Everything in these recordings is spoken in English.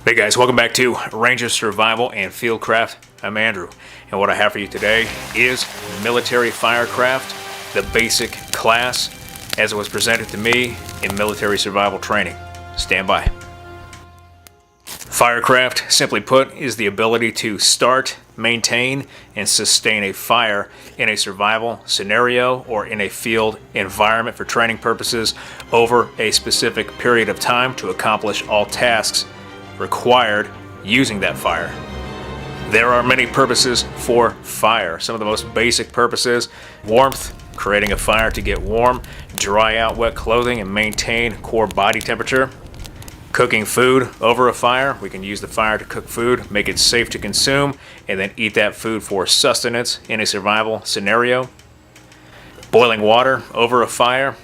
Hey guys, welcome back to Ranger Survival and Fieldcraft. I'm Andrew, and what I have for you today is military firecraft, the basic class as it was presented to me in military survival training. Stand by. Firecraft, simply put, is the ability to start, maintain, and sustain a fire in a survival scenario or in a field environment for training purposes over a specific period of time to accomplish all tasks required using that fire. There are many purposes for fire. Some of the most basic purposes: warmth, creating a fire to get warm, dry out wet clothing and maintain core body temperature. Cooking food over a fire. We can use the fire to cook food, make it safe to consume, and then eat that food for sustenance in a survival scenario. Boiling water over a fire.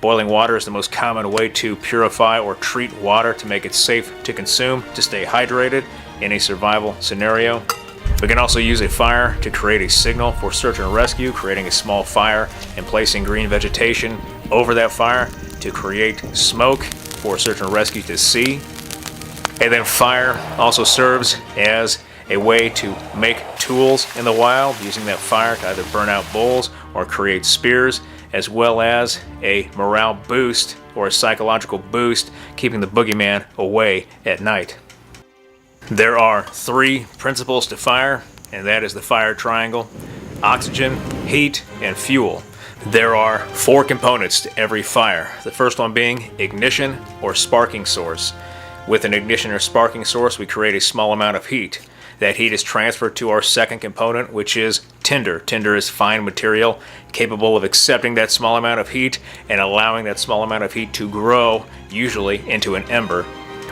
Boiling water is the most common way to purify or treat water to make it safe to consume, to stay hydrated in a survival scenario. We can also use a fire to create a signal for search and rescue, creating a small fire and placing green vegetation over that fire to create smoke for search and rescue to see. And then fire also serves as a way to make tools in the wild, using that fire to either burn out bulls or create spears, as well as a morale boost or a psychological boost, keeping the boogeyman away at night. There are three principles to fire, and that is the fire triangle: oxygen, heat, and fuel. There are four components to every fire. The first one being ignition or sparking source. With an ignition or sparking source, we create a small amount of heat. That heat is transferred to our second component, which is tinder. Tinder is fine material capable of accepting that small amount of heat and allowing that small amount of heat to grow, usually into an ember.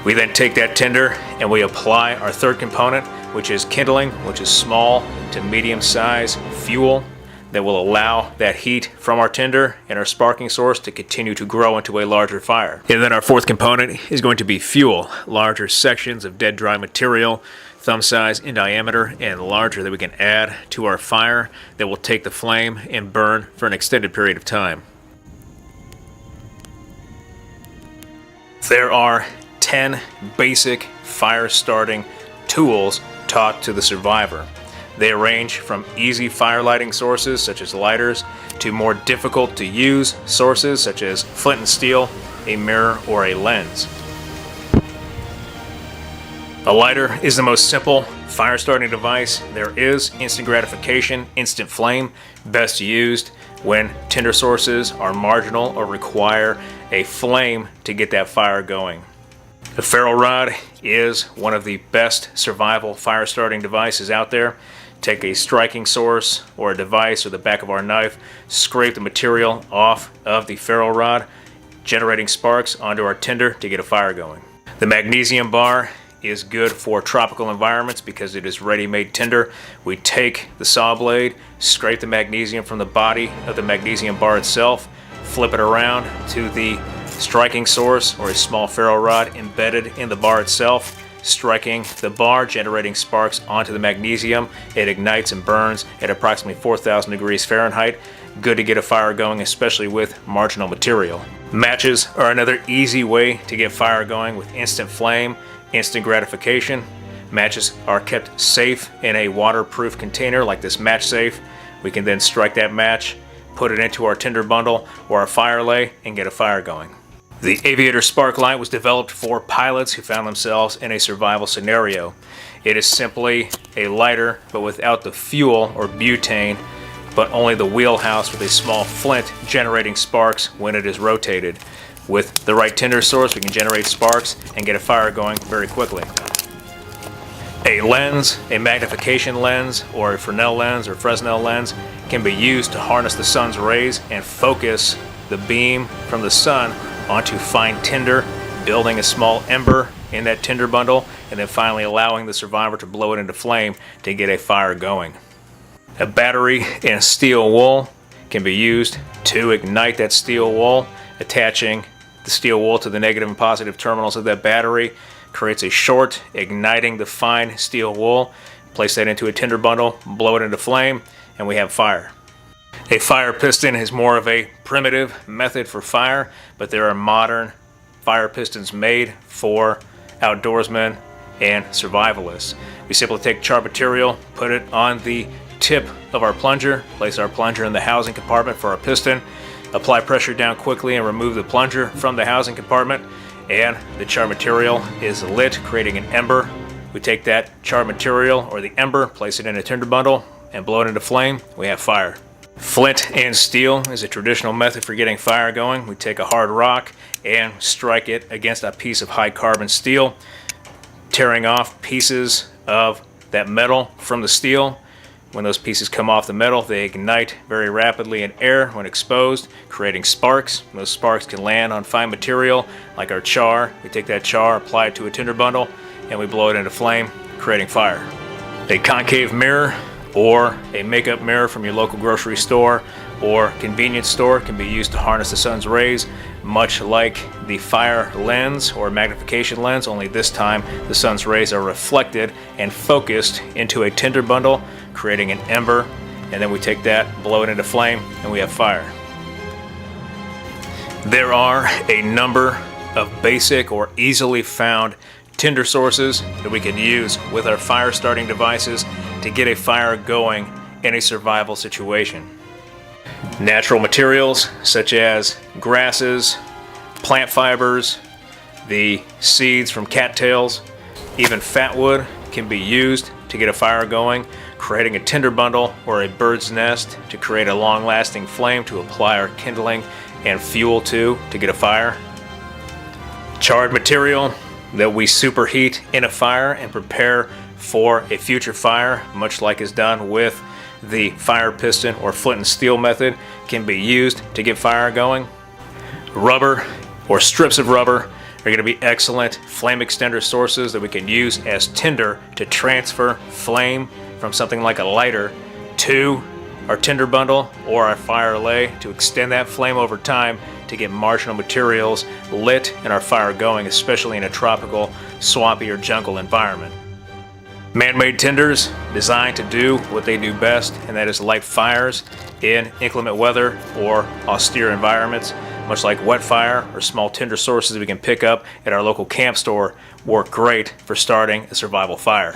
We then take that tinder and we apply our third component, which is kindling, which is small to medium size fuel that will allow that heat from our tinder and our sparking source to continue to grow into a larger fire. And then our fourth component is going to be fuel, larger sections of dead dry material, thumb size in diameter and larger, that we can add to our fire that will take the flame and burn for an extended period of time. There are 10 basic fire starting tools taught to the survivor. They range from easy fire lighting sources such as lighters to more difficult to use sources such as flint and steel, a mirror, or a lens. A lighter is the most simple fire starting device there is. Instant gratification, instant flame, best used when tinder sources are marginal or require a flame to get that fire going. The ferro rod is one of the best survival fire starting devices out there. Take a striking source or a device or the back of our knife, scrape the material off of the ferro rod, generating sparks onto our tinder to get a fire going. The magnesium bar is good for tropical environments because it is ready-made tinder. We take the saw blade, scrape the magnesium from the body of the magnesium bar itself, flip it around to the striking source or a small ferro rod embedded in the bar itself, striking the bar, generating sparks onto the magnesium. It ignites and burns at approximately 4,000 degrees Fahrenheit. Good to get a fire going, especially with marginal material. Matches are another easy way to get fire going with instant flame, instant gratification. Matches are kept safe in a waterproof container like this match safe. We can then strike that match, put it into our tinder bundle or our fire lay, and get a fire going. The Aviator Spark Light was developed for pilots who found themselves in a survival scenario. It is simply a lighter, but without the fuel or butane, but only the wheelhouse with a small flint generating sparks when it is rotated. With the right tinder source, we can generate sparks and get a fire going very quickly. A lens, a magnification lens, or a Fresnel lens or Fresnel lens can be used to harness the sun's rays and focus the beam from the sun onto fine tinder, building a small ember in that tinder bundle, and then finally allowing the survivor to blow it into flame to get a fire going. A battery and steel wool can be used to ignite that steel wool. Attaching the steel wool to the negative and positive terminals of that battery creates a short, igniting the fine steel wool. Place that into a tinder bundle, blow it into flame, and we have fire. A fire piston is more of a primitive method for fire, but there are modern fire pistons made for outdoorsmen and survivalists. We simply take charred material, put it on the tip of our plunger, place our plunger in the housing compartment for our piston, apply pressure down quickly and remove the plunger from the housing compartment, and the charred material is lit, creating an ember. We take that charred material or the ember, place it in a tinder bundle, and blow it into flame. We have fire. Flint and steel is a traditional method for getting fire going. We take a hard rock and strike it against a piece of high carbon steel, tearing off pieces of that metal from the steel. When those pieces come off the metal, they ignite very rapidly in air when exposed, creating sparks. Those sparks can land on fine material like our char. We take that char, apply it to a tinder bundle, and we blow it into flame, creating fire. A concave mirror or a makeup mirror from your local grocery store or convenience store can be used to harness the sun's rays, much like the fire lens or magnification lens, only this time the sun's rays are reflected and focused into a tinder bundle, creating an ember, and then we take that, blow it into flame, and we have fire. There are a number of basic or easily found tinder sources that we can use with our fire starting devices to get a fire going in a survival situation. Natural materials such as grasses, plant fibers, the seeds from cattails, even fat wood can be used to get a fire going, creating a tinder bundle or a bird's nest to create a long-lasting flame to apply our kindling and fuel to get a fire. Charred material that we superheat in a fire and prepare for a future fire, much like is done with the fire piston or flint and steel method, can be used to get fire going. Rubber or strips of rubber are going to be excellent flame extender sources that we can use as tinder to transfer flame from something like a lighter to our tinder bundle or our fire lay to extend that flame over time to get marginal materials lit and our fire going, especially in a tropical, swampy, or jungle environment. Man-made tinders designed to do what they do best, and that is light fires in inclement weather or austere environments, much like wet fire or small tinder sources we can pick up at our local camp store work great for starting a survival fire.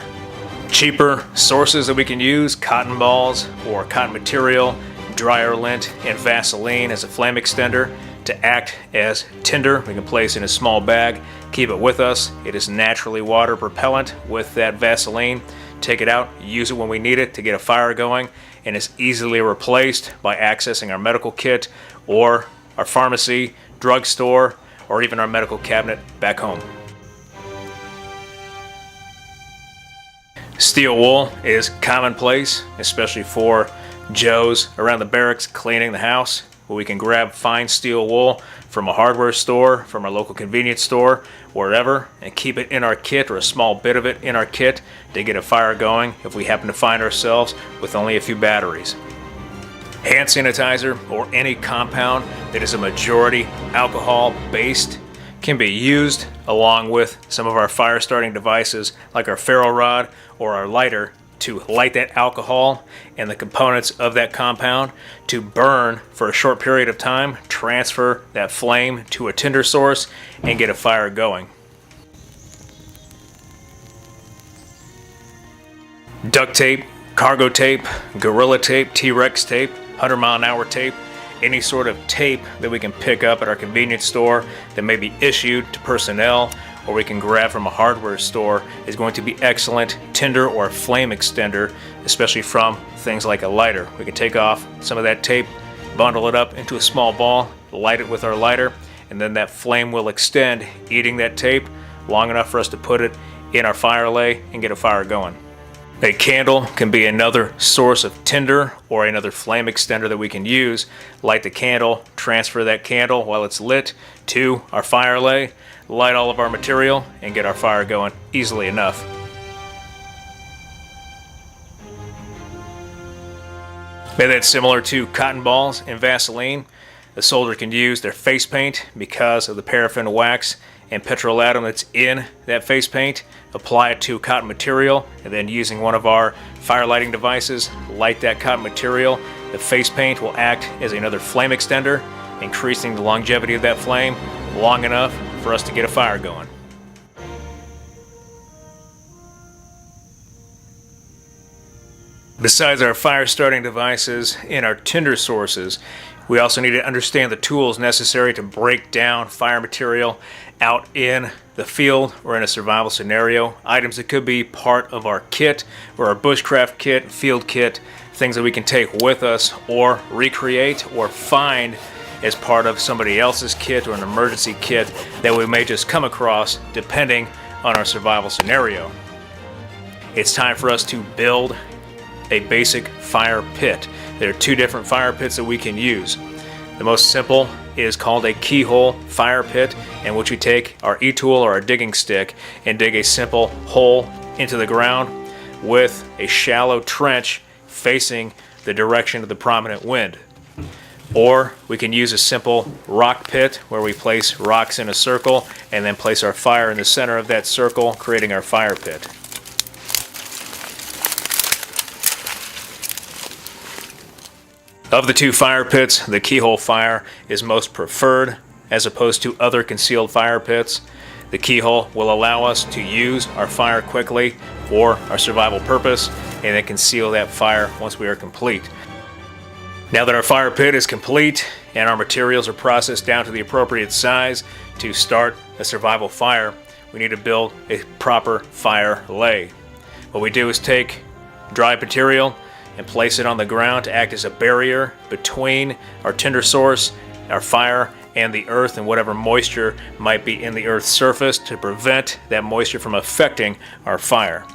Cheaper sources that we can use, cotton balls or cotton material, dryer lint, and Vaseline as a flame extender to act as tinder. We can place in a small bag, keep it with us. It is naturally water propellant with that Vaseline. Take it out, use it when we need it to get a fire going, and is easily replaced by accessing our medical kit or our pharmacy, drugstore, or even our medical cabinet back home. Steel wool is commonplace, especially for Joes around the barracks cleaning the house, where we can grab fine steel wool from a hardware store, from our local convenience store, wherever, and keep it in our kit or a small bit of it in our kit to get a fire going if we happen to find ourselves with only a few batteries. Hand sanitizer or any compound that is a majority alcohol based can be used along with some of our fire starting devices like our ferro rod or our lighter to light that alcohol and the components of that compound to burn for a short period of time, transfer that flame to a tinder source, and get a fire going. Duct tape, cargo tape, gorilla tape, T-Rex tape, 100-mile-an-hour tape, any sort of tape that we can pick up at our convenience store that may be issued to personnel or we can grab from a hardware store is going to be excellent tinder or flame extender, especially from things like a lighter. We can take off some of that tape, bundle it up into a small ball, light it with our lighter, and then that flame will extend, eating that tape long enough for us to put it in our fire lay and get a fire going. A candle can be another source of tinder or another flame extender that we can use. Light the candle, transfer that candle while it's lit to our fire lay, light all of our material, and get our fire going easily enough. Maybe that's similar to cotton balls and Vaseline. The soldier can use their face paint because of the paraffin wax and petrolatum that's in that face paint, apply it to cotton material, and then using one of our fire lighting devices, light that cotton material. The face paint will act as another flame extender, increasing the longevity of that flame long enough for us to get a fire going. Besides our fire starting devices and our tinder sources, we also need to understand the tools necessary to break down fire material out in the field or in a survival scenario. Items that could be part of our kit or our bushcraft kit, field kit, things that we can take with us or recreate or find as part of somebody else's kit or an emergency kit that we may just come across depending on our survival scenario. It's time for us to build a basic fire pit. There are two different fire pits that we can use. The most simple is called a keyhole fire pit, in which we take our e-tool or our digging stick and dig a simple hole into the ground with a shallow trench facing the direction of the prominent wind. Or we can use a simple rock pit where we place rocks in a circle and then place our fire in the center of that circle, creating our fire pit. Of the two fire pits, the keyhole fire is most preferred as opposed to other concealed fire pits. The keyhole will allow us to use our fire quickly for our survival purpose and then conceal that fire once we are complete. Now that our fire pit is complete and our materials are processed down to the appropriate size to start a survival fire, we need to build a proper fire lay. What we do is take dry material and place it on the ground to act as a barrier between our tinder source, our fire, and the earth and whatever moisture might be in the earth's surface to prevent that moisture from affecting our fire.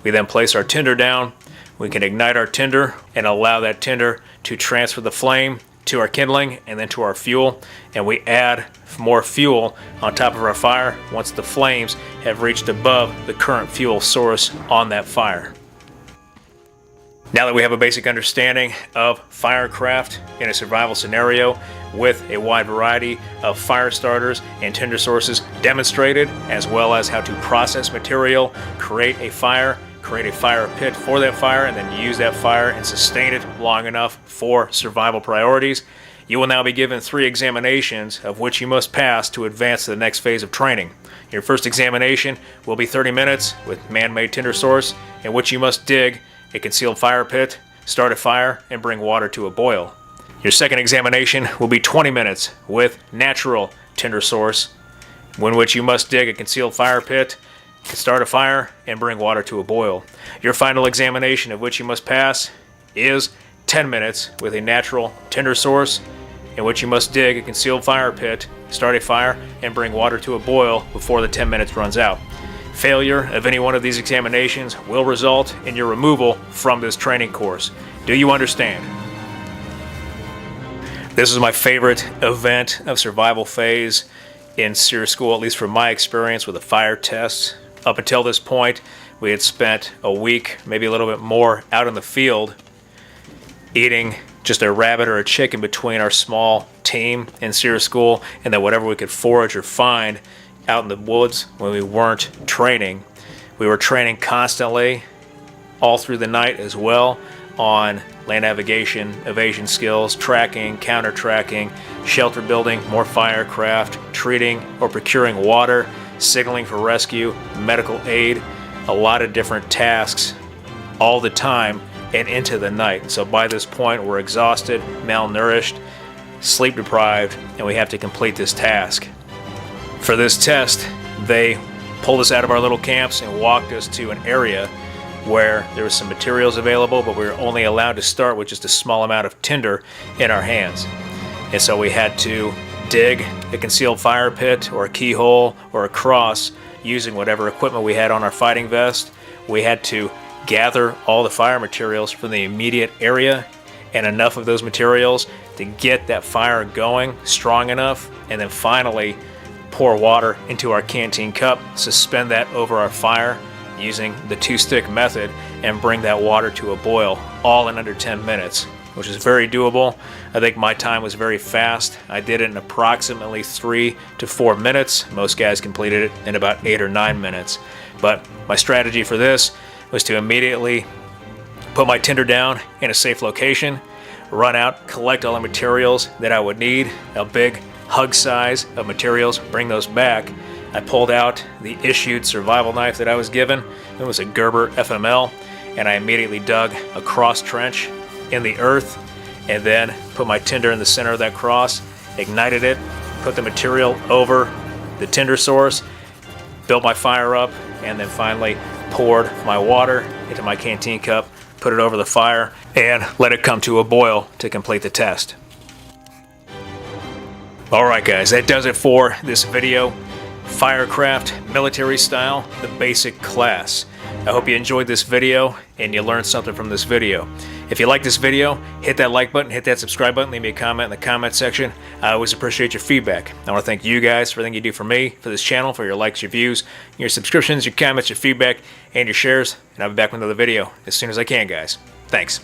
We then place our tinder down. We can ignite our tinder and allow that tinder to transfer the flame to our kindling and then to our fuel, and we add more fuel on top of our fire once the flames have reached above the current fuel source on that fire. Now that we have a basic understanding of firecraft in a survival scenario with a wide variety of fire starters and tinder sources demonstrated, as well as how to process material, create a fire pit for that fire, and then use that fire and sustain it long enough for survival priorities, you will now be given 3 examinations of which you must pass to advance to the next phase of training. Your first examination will be 30 minutes with man-made tinder source, in which you must dig a concealed fire pit, start a fire, and bring water to a boil. Your second examination will be 20 minutes with natural tinder source, in which you must dig a concealed fire pit, start a fire, and bring water to a boil. Your final examination, of which you must pass, is 10 minutes with a natural tinder source, in which you must dig a concealed fire pit, start a fire, and bring water to a boil before the 10 minutes runs out. Failure of any one of these examinations will result in your removal from this training course. Do you understand? This is my favorite event of survival phase in SEER school, at least from my experience with the fire tests. Up until this point, we had spent a week, maybe a little bit more, out in the field eating just a rabbit or a chicken between our small team in SEER school, and then whatever we could forage or find out in the woods when we weren't training. We were training constantly all through the night as well on land navigation, evasion skills, tracking, counter tracking, shelter building, more firecraft, treating or procuring water, signaling for rescue, medical aid, a lot of different tasks all the time and into the night. So by this point we're exhausted, malnourished, sleep deprived, and we have to complete this task. For this test, they pulled us out of our little camps and walked us to an area where there was some materials available, but we were only allowed to start with just a small amount of tinder in our hands. And so we had to dig a concealed fire pit or a keyhole or a cross using whatever equipment we had on our fighting vest. We had to gather all the fire materials from the immediate area and enough of those materials to get that fire going strong enough, and then finally pour water into our canteen cup, suspend that over our fire using the 2-stick method, and bring that water to a boil, all in under 10 minutes, which is very doable. I think my time was very fast. I did it in approximately 3 to 4 minutes. Most guys completed it in about 8 or 9 minutes. But my strategy for this was to immediately put my tinder down in a safe location, run out, collect all the materials that I would need, a big hug size of materials, bring those back. I pulled out the issued survival knife that I was given. It was a Gerber FML, and I immediately dug a cross trench in the earth, and then put my tinder in the center of that cross, ignited it, put the material over the tinder source, built my fire up, and then finally poured my water into my canteen cup, put it over the fire, and let it come to a boil to complete the test. Alright guys, that does it for this video. Firecraft, military style, the basic class. I hope you enjoyed this video and you learned something from this video. If you like this video, hit that like button, hit that subscribe button, leave me a comment in the comment section. I always appreciate your feedback. I want to thank you guys for everything you do for me, for this channel, for your likes, your views, your subscriptions, your comments, your feedback, and your shares. And I'll be back with another video as soon as I can, guys. Thanks.